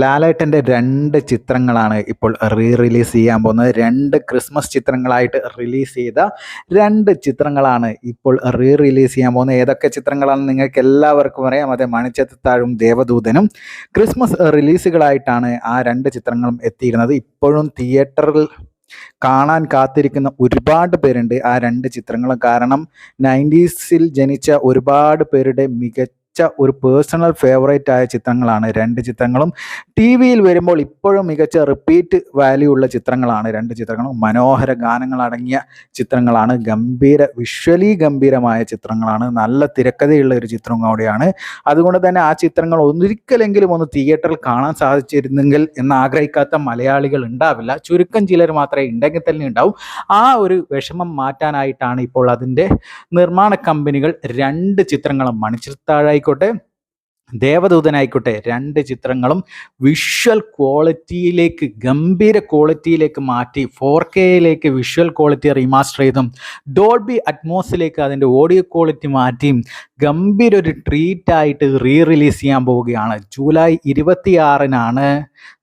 ലാലേട്ടൻ്റെ 2 ചിത്രങ്ങളാണ് ഇപ്പോൾ റിലീസ് ചെയ്യാൻ പോകുന്നത്. 2 ക്രിസ്മസ് ചിത്രങ്ങളായിട്ട് റിലീസ് ചെയ്ത 2 ചിത്രങ്ങളാണ് ഇപ്പോൾ റിലീസ് ചെയ്യാൻ പോകുന്നത്. ഏതൊക്കെ ചിത്രങ്ങളാണെന്ന് നിങ്ങൾക്ക് എല്ലാവർക്കും അറിയാം. അതെ, മണിച്ചിത്രത്താഴും ദേവദൂതനും ക്രിസ്മസ് റിലീസുകളായിട്ടാണ് ആ 2 ചിത്രങ്ങളും എത്തിയിരുന്നത്. ഇപ്പോഴും തിയേറ്ററിൽ കാണാൻ കാത്തിരിക്കുന്ന ഒരുപാട് പേരുണ്ട് ആ 2 ചിത്രങ്ങളും. കാരണം 90s ജനിച്ച ഒരുപാട് പേരുടെ മികച്ച ഒരു പേഴ്സണൽ ഫേവറേറ്റ് ആയ ചിത്രങ്ങളാണ് 2 ചിത്രങ്ങളും. ടി വിയിൽ വരുമ്പോൾ ഇപ്പോഴും മികച്ച റിപ്പീറ്റ് വാല്യൂ ഉള്ള ചിത്രങ്ങളാണ് 2 ചിത്രങ്ങളും. മനോഹര ഗാനങ്ങൾ അടങ്ങിയ ചിത്രങ്ങളാണ്. വിഷ്വലി ഗംഭീരമായ ചിത്രങ്ങളാണ്. നല്ല തിരക്കഥയുള്ള ഒരു ചിത്രം കൂടിയാണ്. അതുകൊണ്ട് തന്നെ ആ ചിത്രങ്ങൾ ഒരിക്കലെങ്കിലും ഒന്ന് തിയേറ്ററിൽ കാണാൻ സാധിച്ചിരുന്നെങ്കിൽ എന്ന് ആഗ്രഹിക്കാത്ത മലയാളികൾ ഉണ്ടാവില്ല. ചുരുക്കം ചിലർ മാത്രമേ ഉണ്ടെങ്കിൽ തന്നെ ഉണ്ടാവും. ആ ഒരു വിഷമം മാറ്റാനായിട്ടാണ് ഇപ്പോൾ അതിൻ്റെ നിർമ്മാണ കമ്പനികൾ 2 ചിത്രങ്ങളും, മണിച്ചിത്രത്താഴായിക്കോട്ടെ ദേവദൂതനായിക്കോട്ടെ, 2 ചിത്രങ്ങളും വിഷ്വൽ ക്വാളിറ്റിയിലേക്ക്, ഗംഭീര ക്വാളിറ്റിയിലേക്ക് മാറ്റി 4Kയിലേക്ക് വിഷ്വൽ ക്വാളിറ്റി റീമാസ്റ്റർ ചെയ്തും ഡോൾബി അറ്റ്മോസിലേക്ക് അതിൻ്റെ ഓഡിയോ ക്വാളിറ്റി മാറ്റിയും ഗംഭീര ഒരു ട്രീറ്റായിട്ട് റിലീസ് ചെയ്യാൻ പോവുകയാണ്. ജൂലൈ 26-നാണ്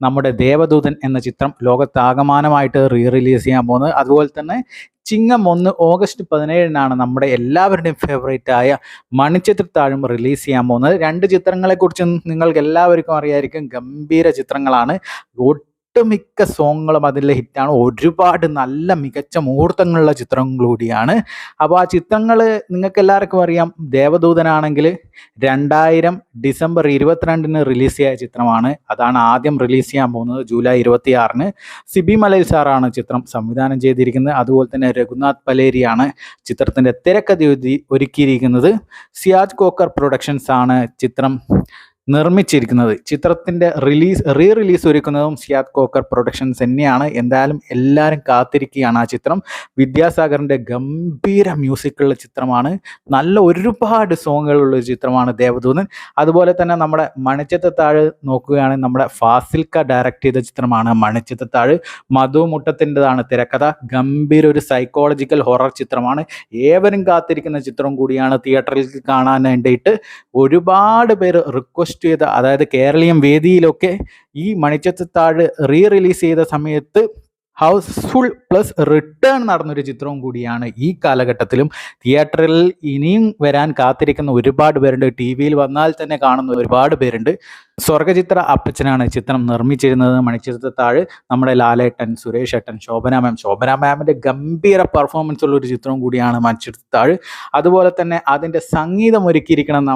നമ്മുടെ ദേവദൂതൻ എന്ന ചിത്രം ലോകത്താകമാനമായിട്ട് റിലീസ് ചെയ്യാൻ പോകുന്നത്. അതുപോലെ തന്നെ ചിങ്ങം 1 ഓഗസ്റ്റ് 17-നാണ് നമ്മുടെ എല്ലാവരുടെയും ഫേവറേറ്റ് ആയ മണിച്ചിത്രത്താഴും റിലീസ് ചെയ്യാൻ പോകുന്നത്. 2 ചിത്രങ്ങളെക്കുറിച്ച് നിങ്ങൾക്ക് എല്ലാവർക്കും അറിയായിരിക്കും. ഗംഭീര ചിത്രങ്ങളാണ്. ഒട്ടുമിക്ക സോങ്ങുകളും അതിലെ ഹിറ്റാണ്. ഒരുപാട് നല്ല മികച്ച മുഹൂർത്തങ്ങളുള്ള ചിത്രങ്ങൾ കൂടിയാണ്. അപ്പോൾ ആ ചിത്രങ്ങൾ നിങ്ങൾക്ക് എല്ലാവർക്കും അറിയാം. ദേവദൂതനാണെങ്കിൽ 2000 ഡിസംബർ 22-ന് റിലീസ് ചെയ്ത ചിത്രമാണ്. അതാണ് ആദ്യം റിലീസ് ചെയ്യാൻ പോകുന്നത് ജൂലൈ 26-ന്. സിബി മലയിൽ സാറാണ് ചിത്രം സംവിധാനം ചെയ്തിരിക്കുന്നത്. അതുപോലെ തന്നെ രഘുനാഥ് പലേരിയാണ് ചിത്രത്തിൻ്റെ തിരക്കഥ ഒരുക്കിയിരിക്കുന്നത്. സിയാജ് കോക്കർ പ്രൊഡക്ഷൻസ് ആണ് ചിത്രം നിർമ്മിച്ചിരിക്കുന്നത്. ചിത്രത്തിൻ്റെ റിലീസ് ഒരുക്കുന്നതും സിയാദ് കോക്കർ പ്രൊഡക്ഷൻസ് തന്നെയാണ്. എന്തായാലും എല്ലാവരും കാത്തിരിക്കുകയാണ് ആ ചിത്രം. വിദ്യാസാഗറിൻ്റെ ഗംഭീര മ്യൂസിക്കുള്ള ചിത്രമാണ്. നല്ല ഒരുപാട് സോങ്ങുകളുള്ള ചിത്രമാണ് ദേവദൂതൻ. അതുപോലെ തന്നെ നമ്മുടെ മണിച്ചിത്രത്താഴ് നോക്കുകയാണെങ്കിൽ നമ്മുടെ ഫാസിൽക്ക ഡയറക്റ്റ് ചെയ്ത ചിത്രമാണ് മണിച്ചിത്രത്താഴ്. മധു മുട്ടത്തിൻ്റെതാണ് തിരക്കഥ. ഗംഭീര ഒരു സൈക്കോളജിക്കൽ ഹൊറർ ചിത്രമാണ്. ഏവരും കാത്തിരിക്കുന്ന ചിത്രം കൂടിയാണ്. തിയേറ്ററിൽ കാണാൻ വേണ്ടിയിട്ട് ഒരുപാട് പേര് റിക്വസ്റ്റ് ചെയ്ത, അതായത് കേരളീയം വേദിയിലൊക്കെ ഈ മണിച്ചിത്രത്താഴ് റിലീസ് ചെയ്ത സമയത്ത് ഹൗസ്ഫുൾ പ്ലസ് റിട്ടേൺ നടന്നൊരു ചിത്രവും കൂടിയാണ്. ഈ കാലഘട്ടത്തിലും തിയേറ്ററിൽ ഇനിയും വരാൻ കാത്തിരിക്കുന്ന ഒരുപാട് പേരുണ്ട്. ടി വിയിൽ വന്നാൽ തന്നെ കാണുന്ന ഒരുപാട് പേരുണ്ട്. സ്വർഗചിത്ര അപ്പച്ചനാണ് ചിത്രം നിർമ്മിച്ചിരുന്നത്. മണിച്ചിത്രത്താഴ് നമ്മുടെ ലാലേട്ടൻ, സുരേഷ് ഏട്ടൻ, ശോഭന മാമിൻ്റെ ഗംഭീര പെർഫോമൻസ് ഉള്ള ഒരു ചിത്രവും കൂടിയാണ് മണിച്ചിത്രത്താഴ്. അതുപോലെ തന്നെ അതിൻ്റെ സംഗീതം ഒരുക്കിയിരിക്കണം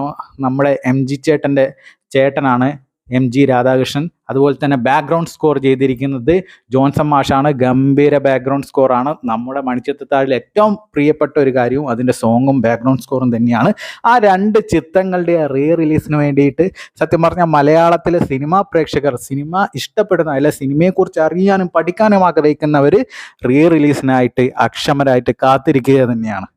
നമ്മുടെ MG ചേട്ടനാണ്, MG രാധാകൃഷ്ണൻ. അതുപോലെ തന്നെ ബാക്ക്ഗ്രൗണ്ട് സ്കോർ ചെയ്തിരിക്കുന്നത് ജോൺസൺ മാഷാണ്. ഗംഭീര ബാക്ക്ഗ്രൗണ്ട് സ്കോറാണ്. നമ്മുടെ മണിച്ചിത്രത്താഴിൽ ഏറ്റവും പ്രിയപ്പെട്ട ഒരു കാര്യവും അതിൻ്റെ സോങ്ങും ബാക്ക്ഗ്രൗണ്ട് സ്കോറും തന്നെയാണ്. ആ 2 ചിത്രങ്ങളുടെ റിലീസിന് വേണ്ടിയിട്ട് സത്യം പറഞ്ഞാൽ മലയാളത്തിലെ സിനിമാ പ്രേക്ഷകർ, സിനിമ ഇഷ്ടപ്പെടുന്ന, അല്ലെ സിനിമയെക്കുറിച്ച് അറിയാനും പഠിക്കാനും ആഗ്രഹിക്കുന്നവർ റിലീസിനായിട്ട് അക്ഷമരായിട്ട് കാത്തിരിക്കുക തന്നെയാണ്.